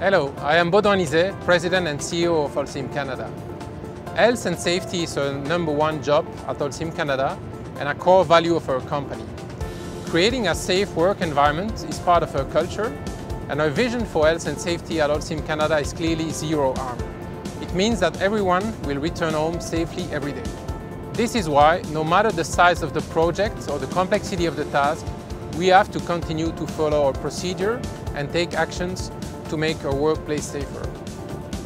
Hello, I am Baudouin Nizet, President and CEO of Holcim Canada. Health and safety is our #1 job at Holcim Canada and a core value of our company. Creating a safe work environment is part of our culture, and our vision for health and safety at Holcim Canada is clearly zero harm. It means that everyone will return home safely every day. This is why, no matter the size of the project or the complexity of the task, we have to continue to follow our procedure and take actions to make our workplace safer.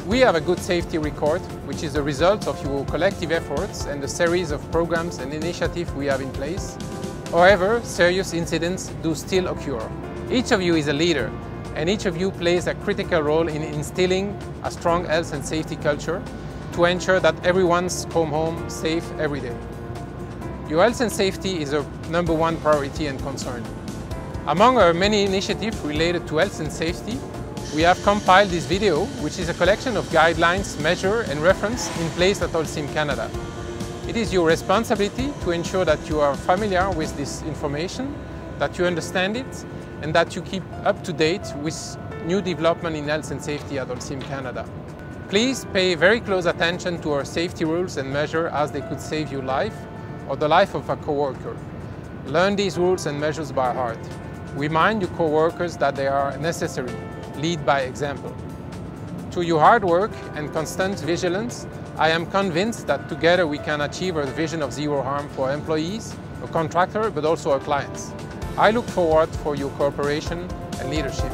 We have a good safety record, which is the result of your collective efforts and the series of programs and initiatives we have in place. However, serious incidents do still occur. Each of you is a leader, and each of you plays a critical role in instilling a strong health and safety culture to ensure that everyone's home safe every day. Your health and safety is our #1 priority and concern. Among our many initiatives related to health and safety, we have compiled this video, which is a collection of guidelines, measures and references in place at Holcim Canada. It is your responsibility to ensure that you are familiar with this information, that you understand it, and that you keep up to date with new development in health and safety at Holcim Canada. Please pay very close attention to our safety rules and measures, as they could save your life or the life of a coworker. Learn these rules and measures by heart. Remind your coworkers that they are necessary. Lead by example. Through your hard work and constant vigilance, I am convinced that together we can achieve our vision of zero harm for our employees, our contractor, but also our clients. I look forward for your cooperation and leadership.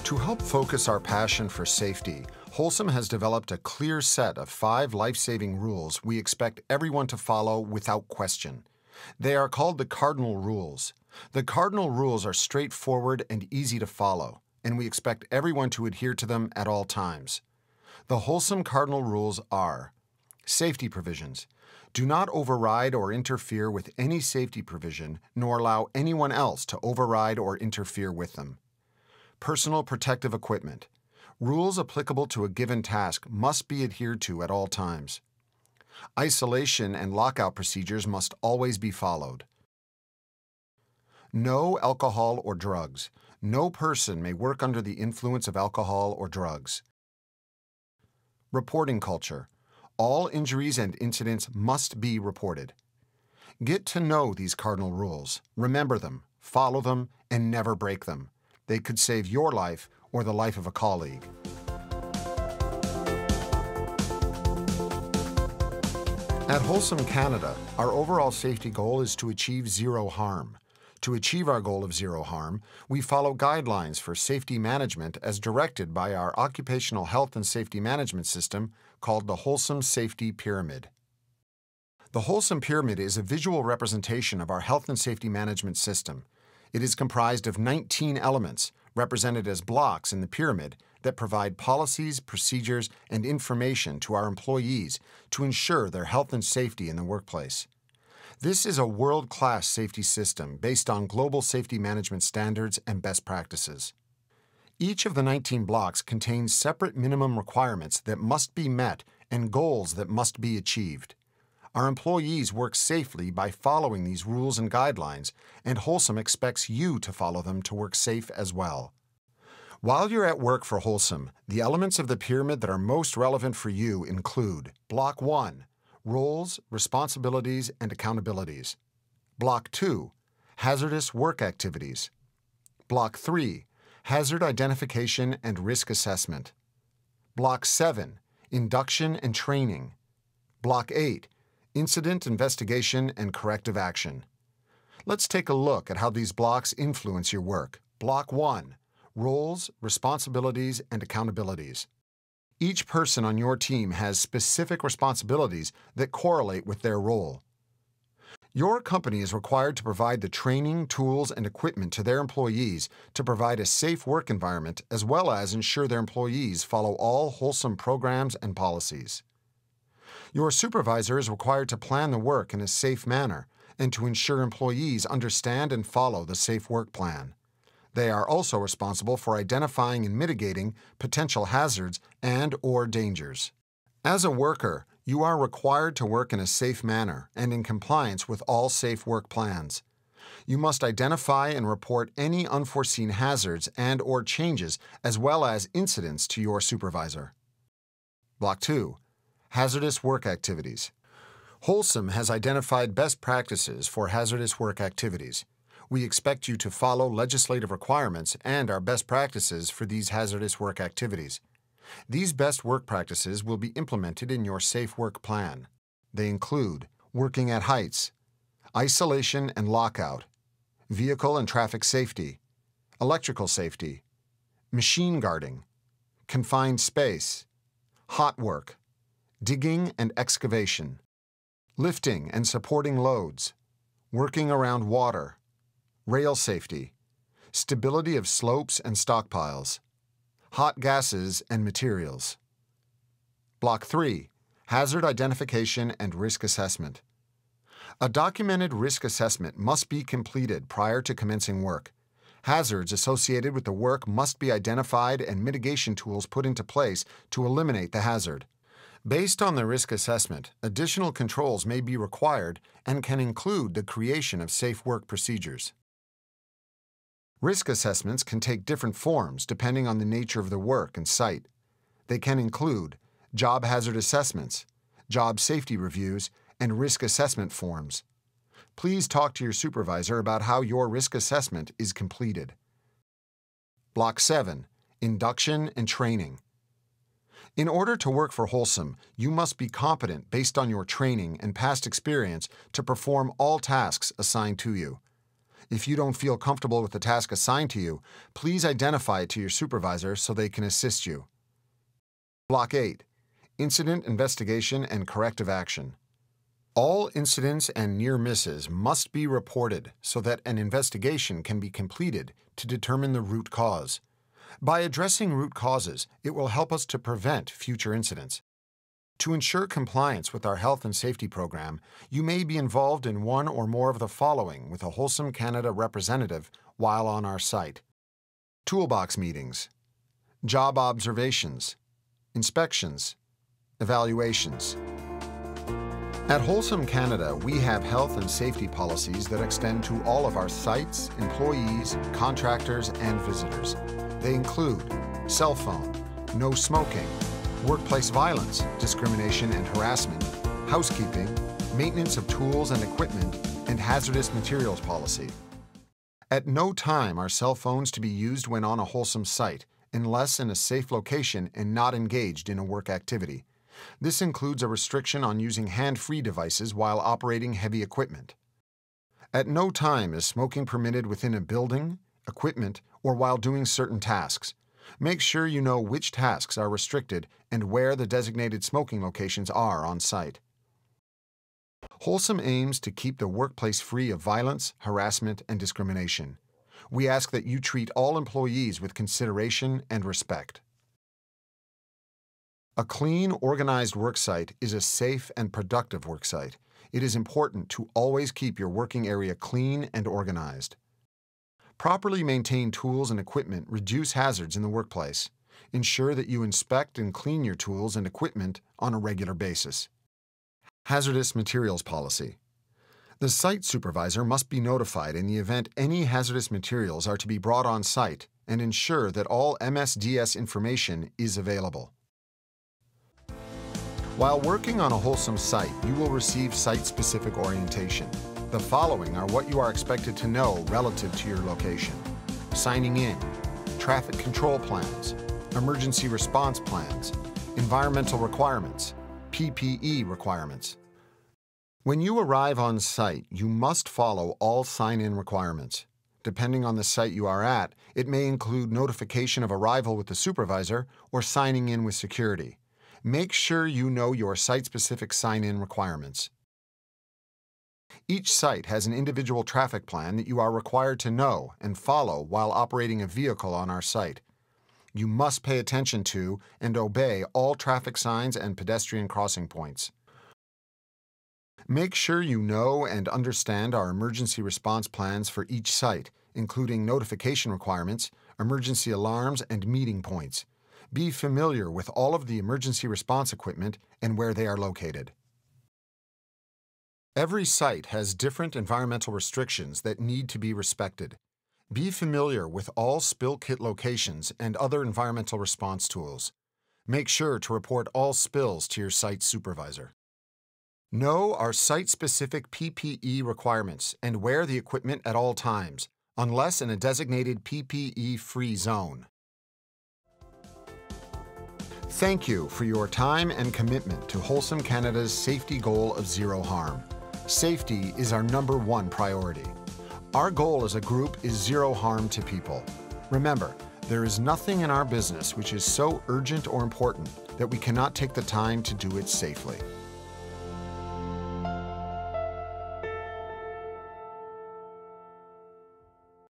To help focus our passion for safety, Holcim has developed a clear set of 5 life-saving rules we expect everyone to follow without question. They are called the Cardinal Rules. The Cardinal Rules are straightforward and easy to follow, and we expect everyone to adhere to them at all times. The Holcim Cardinal Rules are: safety provisions. Do not override or interfere with any safety provision, nor allow anyone else to override or interfere with them. Personal protective equipment. Rules applicable to a given task must be adhered to at all times. Isolation and lockout procedures must always be followed. No alcohol or drugs. No person may work under the influence of alcohol or drugs. Reporting culture. All injuries and incidents must be reported. Get to know these cardinal rules. Remember them, follow them, and never break them. They could save your life or the life of a colleague. At Holcim Canada, our overall safety goal is to achieve zero harm. To achieve our goal of zero harm, we follow guidelines for safety management as directed by our occupational health and safety management system called the Holcim Safety Pyramid. The Holcim Pyramid is a visual representation of our health and safety management system. It is comprised of 19 elements, represented as blocks in the pyramid, that provide policies, procedures, and information to our employees to ensure their health and safety in the workplace. This is a world-class safety system based on global safety management standards and best practices. Each of the 19 blocks contains separate minimum requirements that must be met and goals that must be achieved. Our employees work safely by following these rules and guidelines, and Holcim expects you to follow them to work safe as well. While you're at work for Holcim, the elements of the pyramid that are most relevant for you include Block 1, Roles, Responsibilities, and Accountabilities. Block 2, Hazardous Work Activities. Block 3, Hazard Identification and Risk Assessment. Block 7, Induction and Training. Block 8, Incident Investigation and Corrective Action. Let's take a look at how these blocks influence your work. Block 1, Roles, Responsibilities, and Accountabilities. Each person on your team has specific responsibilities that correlate with their role. Your company is required to provide the training, tools, and equipment to their employees to provide a safe work environment, as well as ensure their employees follow all Holcim programs and policies. Your supervisor is required to plan the work in a safe manner and to ensure employees understand and follow the safe work plan. They are also responsible for identifying and mitigating potential hazards and/or dangers. As a worker, you are required to work in a safe manner and in compliance with all safe work plans. You must identify and report any unforeseen hazards and/or changes as well as incidents to your supervisor. Block 2. Hazardous work activities. Wholesome has identified best practices for hazardous work activities. We expect you to follow legislative requirements and our best practices for these hazardous work activities. These best work practices will be implemented in your safe work plan. They include working at heights, isolation and lockout, vehicle and traffic safety, electrical safety, machine guarding, confined space, hot work, digging and excavation, lifting and supporting loads, working around water, rail safety, stability of slopes and stockpiles, hot gases and materials. Block 3. Hazard identification and risk assessment. A documented risk assessment must be completed prior to commencing work. Hazards associated with the work must be identified and mitigation tools put into place to eliminate the hazard. Based on the risk assessment, additional controls may be required and can include the creation of safe work procedures. Risk assessments can take different forms depending on the nature of the work and site. They can include job hazard assessments, job safety reviews, and risk assessment forms. Please talk to your supervisor about how your risk assessment is completed. Block 7. Induction and training. In order to work for Wholesome, you must be competent based on your training and past experience to perform all tasks assigned to you. If you don't feel comfortable with the task assigned to you, please identify it to your supervisor so they can assist you. Block 8. Incident investigation and corrective action. All incidents and near misses must be reported so that an investigation can be completed to determine the root cause. By addressing root causes, it will help us to prevent future incidents. To ensure compliance with our health and safety program, you may be involved in one or more of the following with a Wholesome Canada representative while on our site: toolbox meetings, job observations, inspections, evaluations. At Wholesome Canada, we have health and safety policies that extend to all of our sites, employees, contractors, and visitors. They include cell phone, no smoking, workplace violence, discrimination and harassment, housekeeping, maintenance of tools and equipment, and hazardous materials policy. At no time are cell phones to be used when on a Wholesome site, unless in a safe location and not engaged in a work activity. This includes a restriction on using hand-free devices while operating heavy equipment. At no time is smoking permitted within a building, equipment, or while doing certain tasks. Make sure you know which tasks are restricted and where the designated smoking locations are on site. Wholesome aims to keep the workplace free of violence, harassment, and discrimination. We ask that you treat all employees with consideration and respect. A clean, organized worksite is a safe and productive worksite. It is important to always keep your working area clean and organized. Properly maintained tools and equipment reduce hazards in the workplace. Ensure that you inspect and clean your tools and equipment on a regular basis. Hazardous materials policy. The site supervisor must be notified in the event any hazardous materials are to be brought on site and ensure that all MSDS information is available. While working on a Wholesome site, you will receive site-specific orientation. The following are what you are expected to know relative to your location: signing in, traffic control plans, emergency response plans, environmental requirements, PPE requirements. When you arrive on site, you must follow all sign-in requirements. Depending on the site you are at, it may include notification of arrival with the supervisor or signing in with security. Make sure you know your site-specific sign-in requirements. Each site has an individual traffic plan that you are required to know and follow while operating a vehicle on our site. You must pay attention to and obey all traffic signs and pedestrian crossing points. Make sure you know and understand our emergency response plans for each site, including notification requirements, emergency alarms, and meeting points. Be familiar with all of the emergency response equipment and where they are located. Every site has different environmental restrictions that need to be respected. Be familiar with all spill kit locations and other environmental response tools. Make sure to report all spills to your site supervisor. Know our site-specific PPE requirements and wear the equipment at all times, unless in a designated PPE-free zone. Thank you for your time and commitment to Wholesome Canada's safety goal of zero harm. Safety is our #1 priority. Our goal as a group is zero harm to people. Remember, there is nothing in our business which is so urgent or important that we cannot take the time to do it safely.